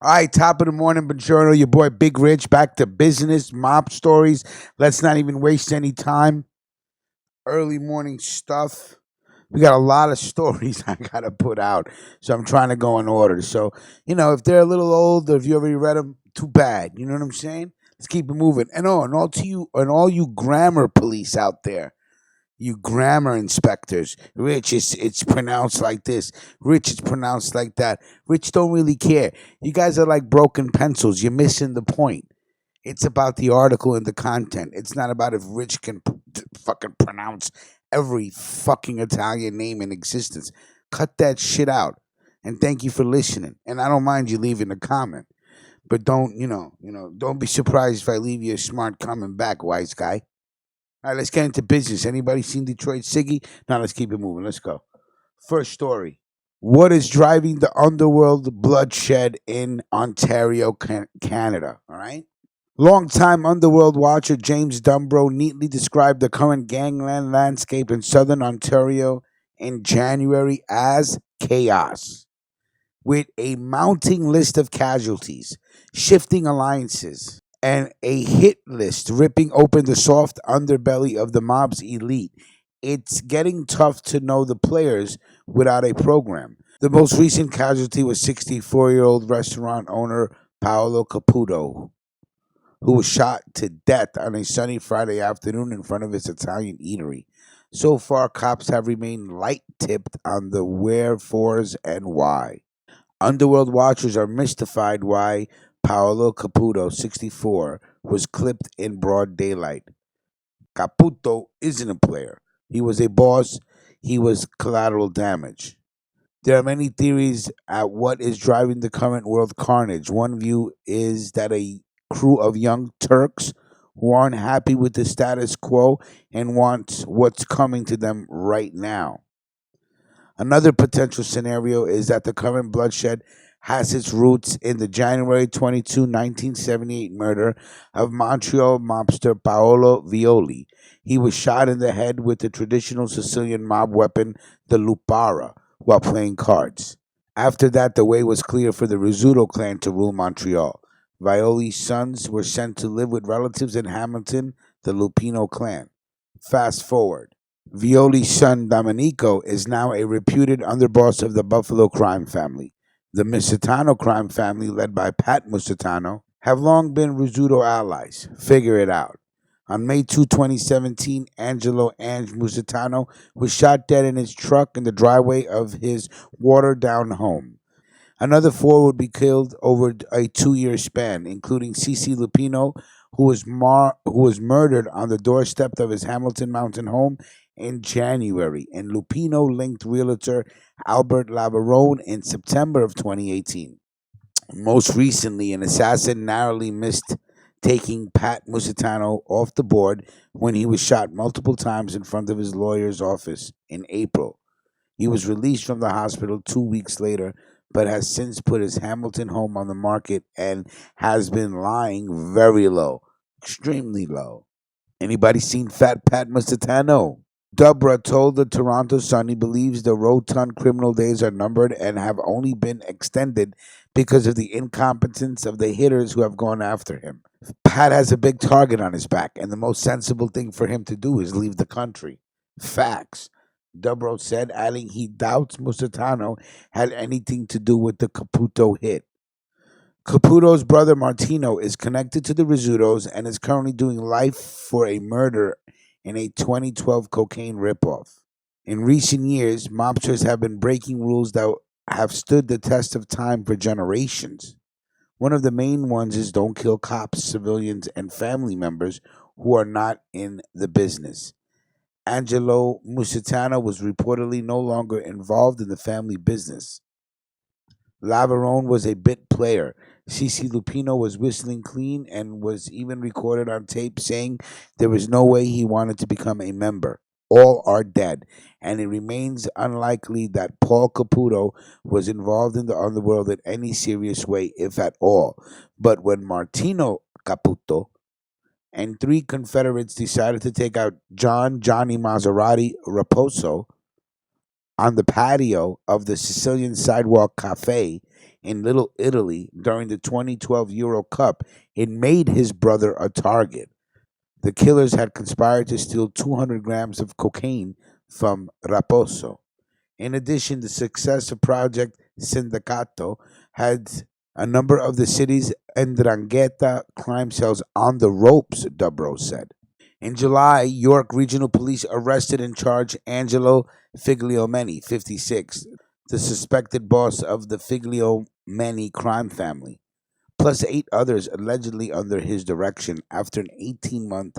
All right, top of the morning, Buongiorno, your boy Big Rich, back to business, mob stories. Let's not even waste any time. Early morning stuff. We got a lot of stories I got to put out, so I'm trying to go in order. So, if they're a little old or if you already read them, too bad. You know what I'm saying? Let's keep it moving. And all you grammar police out there, you grammar inspectors. Rich, it's pronounced like this. Rich, it's pronounced like that. Rich don't really care. You guys are like broken pencils. You're missing the point. It's about the article and the content. It's not about if Rich can fucking pronounce every fucking Italian name in existence. Cut that shit out. And thank you for listening. And I don't mind you leaving a comment, but don't be surprised if I leave you a smart comment back, wise guy. All right, let's get into business. Anybody seen Detroit Siggy? Now let's keep it moving. Let's go. First story. What is driving the underworld bloodshed in Ontario, Canada? All right. Longtime underworld watcher James Dubro neatly described the current gangland landscape in southern Ontario in January as chaos, with a mounting list of casualties, shifting alliances, and a hit list ripping open the soft underbelly of the mob's elite. It's getting tough to know the players without a program. The most recent casualty was 64-year-old restaurant owner Paolo Caputo, who was shot to death on a sunny Friday afternoon in front of his Italian eatery. So far, cops have remained light tipped on the wherefores and why. Underworld watchers are mystified why Paolo Caputo, 64, was clipped in broad daylight. Caputo isn't a player. He was a boss. He was collateral damage. There are many theories at what is driving the current world carnage. One view is that a crew of young Turks who aren't happy with the status quo and want what's coming to them right now. Another potential scenario is that the current bloodshed has its roots in the January 22, 1978 murder of Montreal mobster Paolo Violi. He was shot in the head with the traditional Sicilian mob weapon, the lupara, while playing cards. After that, the way was clear for the Rizzuto clan to rule Montreal. Violi's sons were sent to live with relatives in Hamilton, the Lupino clan. Fast forward. Violi's son Domenico is now a reputed underboss of the Buffalo crime family. The Musitano crime family, led by Pat Musitano, have long been Rizzuto allies. Figure it out. On May 2, 2017, Angelo Ange Musitano was shot dead in his truck in the driveway of his watered-down home. Another four would be killed over a 2-year span, including Cici Lupino, who was murdered on the doorstep of his Hamilton Mountain home in January, and Lupino-linked realtor Albert Lavarone in September of 2018. Most recently, an assassin narrowly missed taking Pat Musitano off the board when he was shot multiple times in front of his lawyer's office in April. He was released from the hospital 2 weeks later, but has since put his Hamilton home on the market and has been lying very low, extremely low. Anybody seen Fat Pat Musitano? Dubra told the Toronto Sun he believes the rotund criminal days are numbered and have only been extended because of the incompetence of the hitters who have gone after him. Pat has a big target on his back, and the most sensible thing for him to do is leave the country. Facts. Dubro said, adding he doubts Musitano had anything to do with the Caputo hit. Caputo's brother Martino is connected to the Rizzutos and is currently doing life for a murder in a 2012 cocaine ripoff. In recent years, mobsters have been breaking rules that have stood the test of time for generations. One of the main ones is don't kill cops, civilians, and family members who are not in the business. Angelo Musitano was reportedly no longer involved in the family business. Lavarone was a bit player. Cici Lupino was whistling clean and was even recorded on tape saying there was no way he wanted to become a member. All are dead, and it remains unlikely that Paul Caputo was involved in the underworld in any serious way, if at all. But when Martino Caputo and three Confederates decided to take out Johnny Maserati Raposo on the patio of the Sicilian Sidewalk Cafe, in Little Italy during the 2012 Euro Cup, it made his brother a target. The killers had conspired to steal 200 grams of cocaine from Raposo. In addition, the success of Project Sindacato had a number of the city's Ndrangheta crime cells on the ropes, Dubro said. In July, York Regional Police arrested and charged Angelo Figliomeni, 56, the suspected boss of the Figliomeni crime family, plus 8 others allegedly under his direction after an 18-month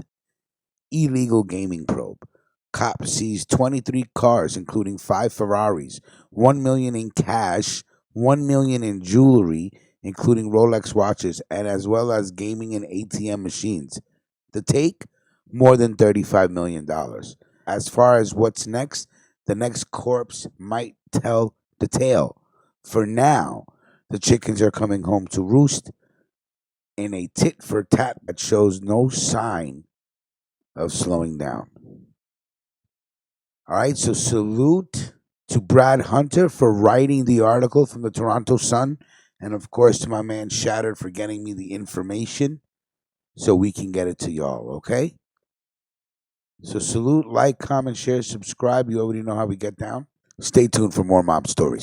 illegal gaming probe. Cops seized 23 cars, including 5 Ferraris, 1 million in cash, 1 million in jewelry, including Rolex watches, and as well as gaming and ATM machines. The take, more than $35 million. As far as what's next, the next corpse might tell the tale. For now, the chickens are coming home to roost in a tit for tat that shows no sign of slowing down. All right, so salute to Brad Hunter for writing the article from the Toronto Sun, and of course to my man Shattered for getting me the information so we can get it to y'all, okay? So salute, like, comment, share, subscribe. You already know how we get down. Stay tuned for more mob stories.